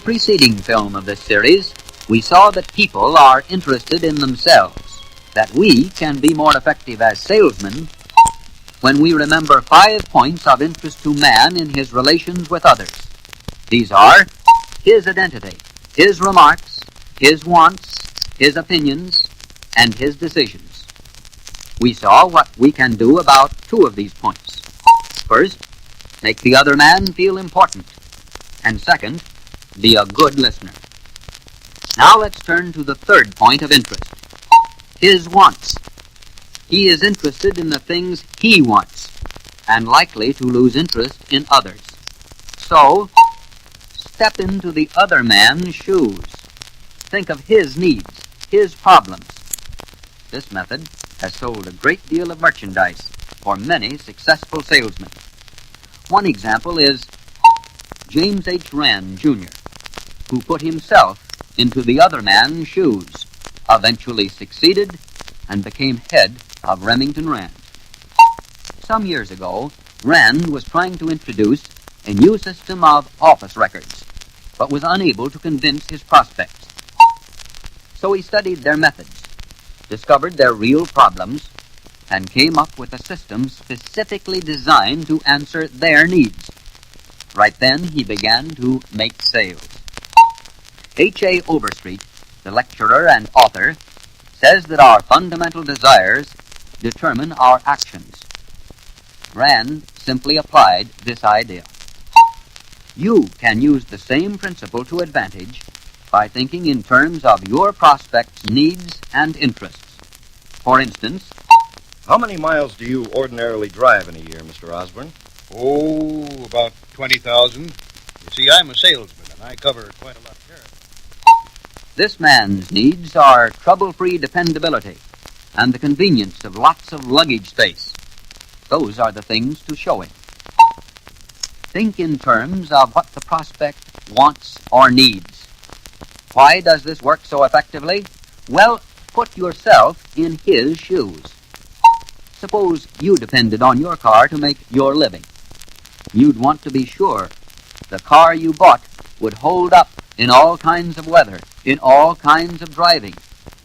preceding film of this series, we saw that people are interested in themselves, that we can be more effective as salesmen when we remember 5 points of interest to man in his relations with others. These are his identity, his remarks, his wants, his opinions, and his decisions. We saw what we can do about 2 of these points. First, make the other man feel important. And second, be a good listener. Now let's turn to the 3rd point of interest. His wants. He is interested in the things he wants, and likely to lose interest in others. So, step into the other man's shoes. Think of his needs, his problems. This method has sold a great deal of merchandise for many successful salesmen. One example is James H. Rand, Jr., who put himself into the other man's shoes, eventually succeeded, and became head of Remington Rand. Some years ago, Rand was trying to introduce a new system of office records, but was unable to convince his prospects. So he studied their methods, discovered their real problems, and came up with a system specifically designed to answer their needs. Right then, he began to make sales. H.A. Overstreet, the lecturer and author, says that our fundamental desires determine our actions. Rand simply applied this idea. You can use the same principle to advantage by thinking in terms of your prospect's needs and interests. For instance, how many miles do you ordinarily drive in a year, Mr. Osborne? Oh, about 20,000. You see, I'm a salesman, and I cover quite a lot of territory. This man's needs are trouble-free dependability and the convenience of lots of luggage space. Those are the things to show him. Think in terms of what the prospect wants or needs. Why does this work so effectively? Well, put yourself in his shoes. Suppose you depended on your car to make your living. You'd want to be sure the car you bought would hold up in all kinds of weather, in all kinds of driving,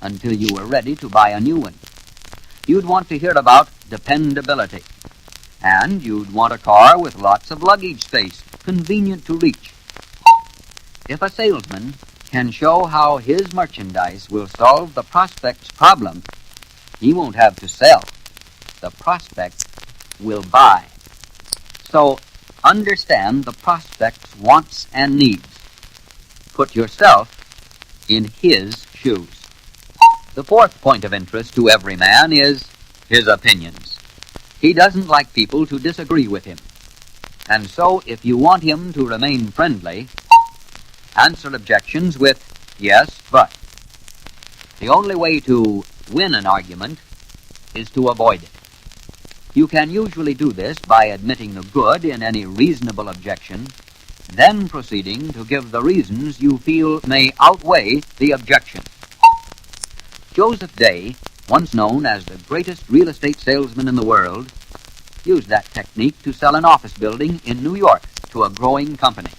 until you were ready to buy a new one. You'd want to hear about dependability. And you'd want a car with lots of luggage space, convenient to reach. If a salesman can show how his merchandise will solve the prospect's problem, he won't have to sell. The prospect will buy. So, understand the prospect's wants and needs. Put yourself in his shoes. The 4th point of interest to every man is his opinions. He doesn't like people to disagree with him. And so, if you want him to remain friendly, answer objections with yes, but. The only way to win an argument is to avoid it. You can usually do this by admitting the good in any reasonable objection, then proceeding to give the reasons you feel may outweigh the objection. Joseph Day, once known as the greatest real estate salesman in the world, used that technique to sell an office building in New York to a growing company.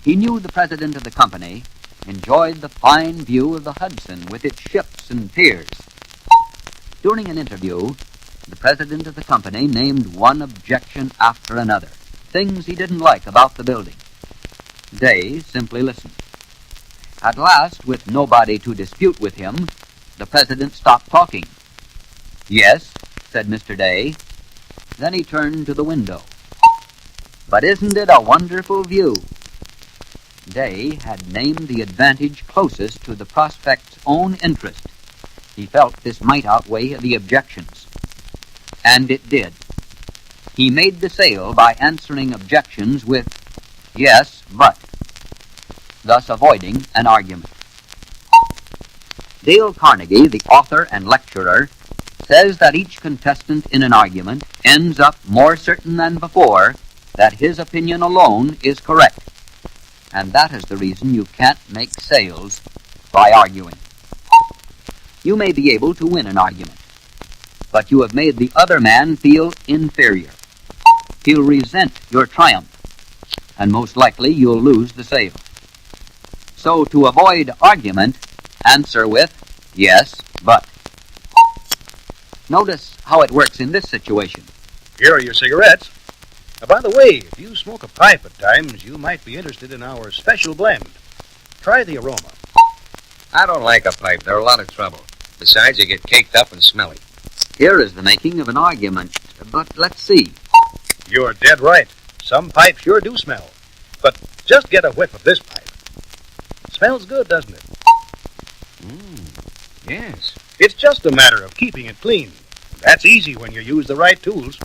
He knew the president of the company enjoyed the fine view of the Hudson with its ships and piers. During an interview, the president of the company named one objection after another, things he didn't like about the building. Day simply listened. At last, with nobody to dispute with him, the president stopped talking. Yes, said Mr. Day. Then he turned to the window. But isn't it a wonderful view? Day had named the advantage closest to the prospect's own interest. He felt this might outweigh the objections. And it did. He made the sale by answering objections with yes, but, thus avoiding an argument. Dale Carnegie, the author and lecturer, says that each contestant in an argument ends up more certain than before that his opinion alone is correct. And that is the reason you can't make sales by arguing. You may be able to win an argument, but you have made the other man feel inferior. He'll resent your triumph, and most likely you'll lose the sale. So to avoid argument, answer with yes, but. Notice how it works in this situation. Here are your cigarettes. By the way, if you smoke a pipe at times, you might be interested in our special blend. Try the aroma. I don't like a pipe. They're a lot of trouble. Besides, you get caked up and smelly. Here is the making of an argument, but let's see. You're dead right. Some pipes sure do smell. But just get a whiff of this pipe. Smells good, doesn't it? Yes. It's just a matter of keeping it clean. That's easy when you use the right tools.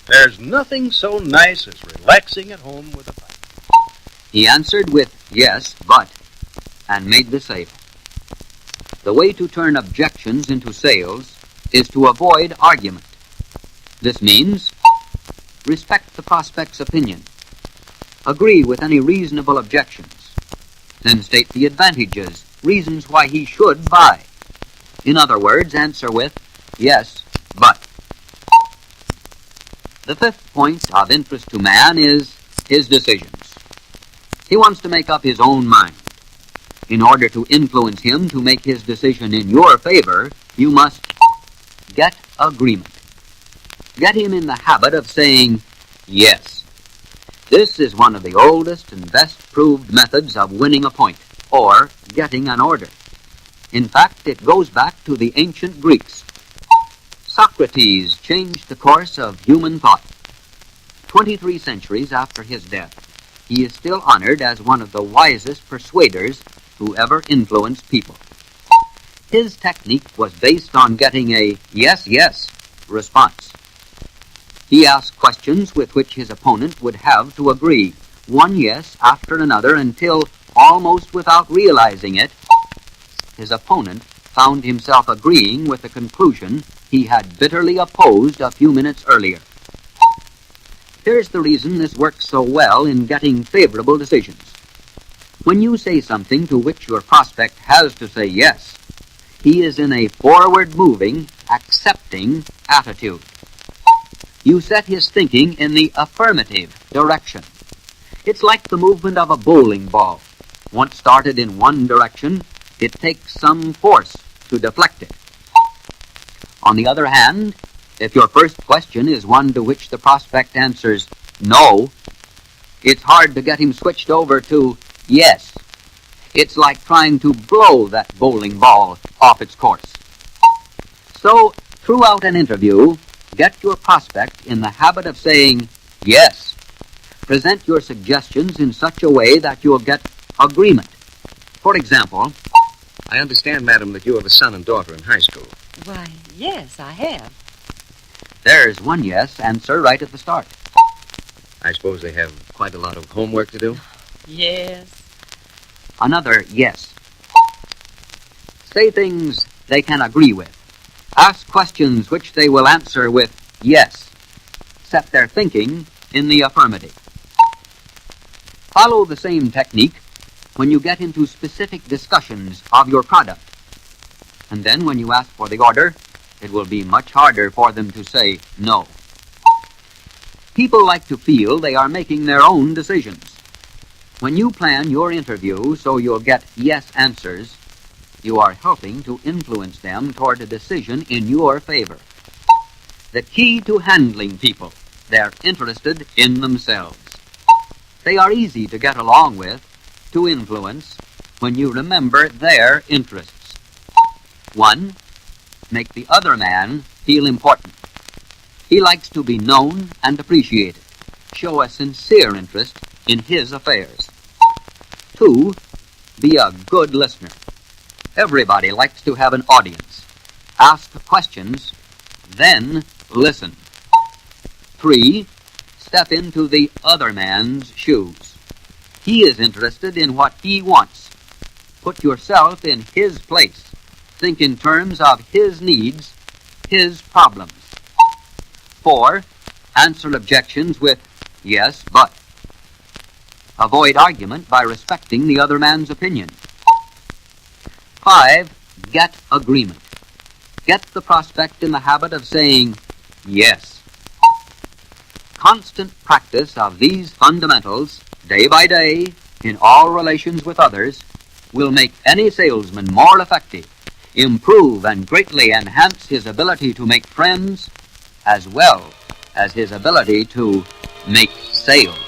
There's nothing so nice as relaxing at home with a pipe. He answered with yes, but, and made the sale. The way to turn objections into sales is to avoid argument. This means respect the prospect's opinion. Agree with any reasonable objections. Then state the advantages, reasons why he should buy. In other words, answer with yes, but. The fifth point of interest to man is his decisions. He wants to make up his own mind. In order to influence him to make his decision in your favor, you must get agreement. Get him in the habit of saying yes. This is one of the oldest and best proved methods of winning a point, or getting an order. In fact, it goes back to the ancient Greeks. Socrates changed the course of human thought. 23 centuries after his death, he is still honored as one of the wisest persuaders who ever influenced people. His technique was based on getting a yes, yes response. He asked questions with which his opponent would have to agree, one yes after another, until, almost without realizing it, his opponent found himself agreeing with the conclusion he had bitterly opposed a few minutes earlier. Here's the reason this works so well in getting favorable decisions. When you say something to which your prospect has to say yes, he is in a forward-moving, accepting attitude. You set his thinking in the affirmative direction. It's like the movement of a bowling ball. Once started in one direction, it takes some force to deflect it. On the other hand, if your first question is one to which the prospect answers no, it's hard to get him switched over to yes. It's like trying to blow that bowling ball off its course. So, throughout an interview, get your prospect in the habit of saying yes. Present your suggestions in such a way that you'll get agreement. For example, I understand, madam, that you have a son and daughter in high school. Why, yes, I have. there's one yes answer right at the start. I suppose they have quite a lot of homework to do? Yes. Another yes. Say things they can agree with. Ask questions which they will answer with yes. Set their thinking in the affirmative. Follow the same technique when you get into specific discussions of your product. And then when you ask for the order, it will be much harder for them to say no. People like to feel they are making their own decisions. When you plan your interview so you'll get yes answers, you are helping to influence them toward a decision in your favor. The key to handling people, they're interested in themselves. They are easy to get along with, to influence, when you remember their interests. 1. Make the other man feel important. He likes to be known and appreciated. Show a sincere interest in his affairs. 2. Be a good listener. Everybody likes to have an audience. Ask questions, then listen. 3. Step into the other man's shoes. He is interested in what he wants. Put yourself in his place. Think in terms of his needs, his problems. 4. Answer objections with yes, but. Avoid argument by respecting the other man's opinion. 5. Get agreement. Get the prospect in the habit of saying yes. Constant practice of these fundamentals, day by day, in all relations with others, will make any salesman more effective, improve and greatly enhance his ability to make friends, as well as his ability to make sales.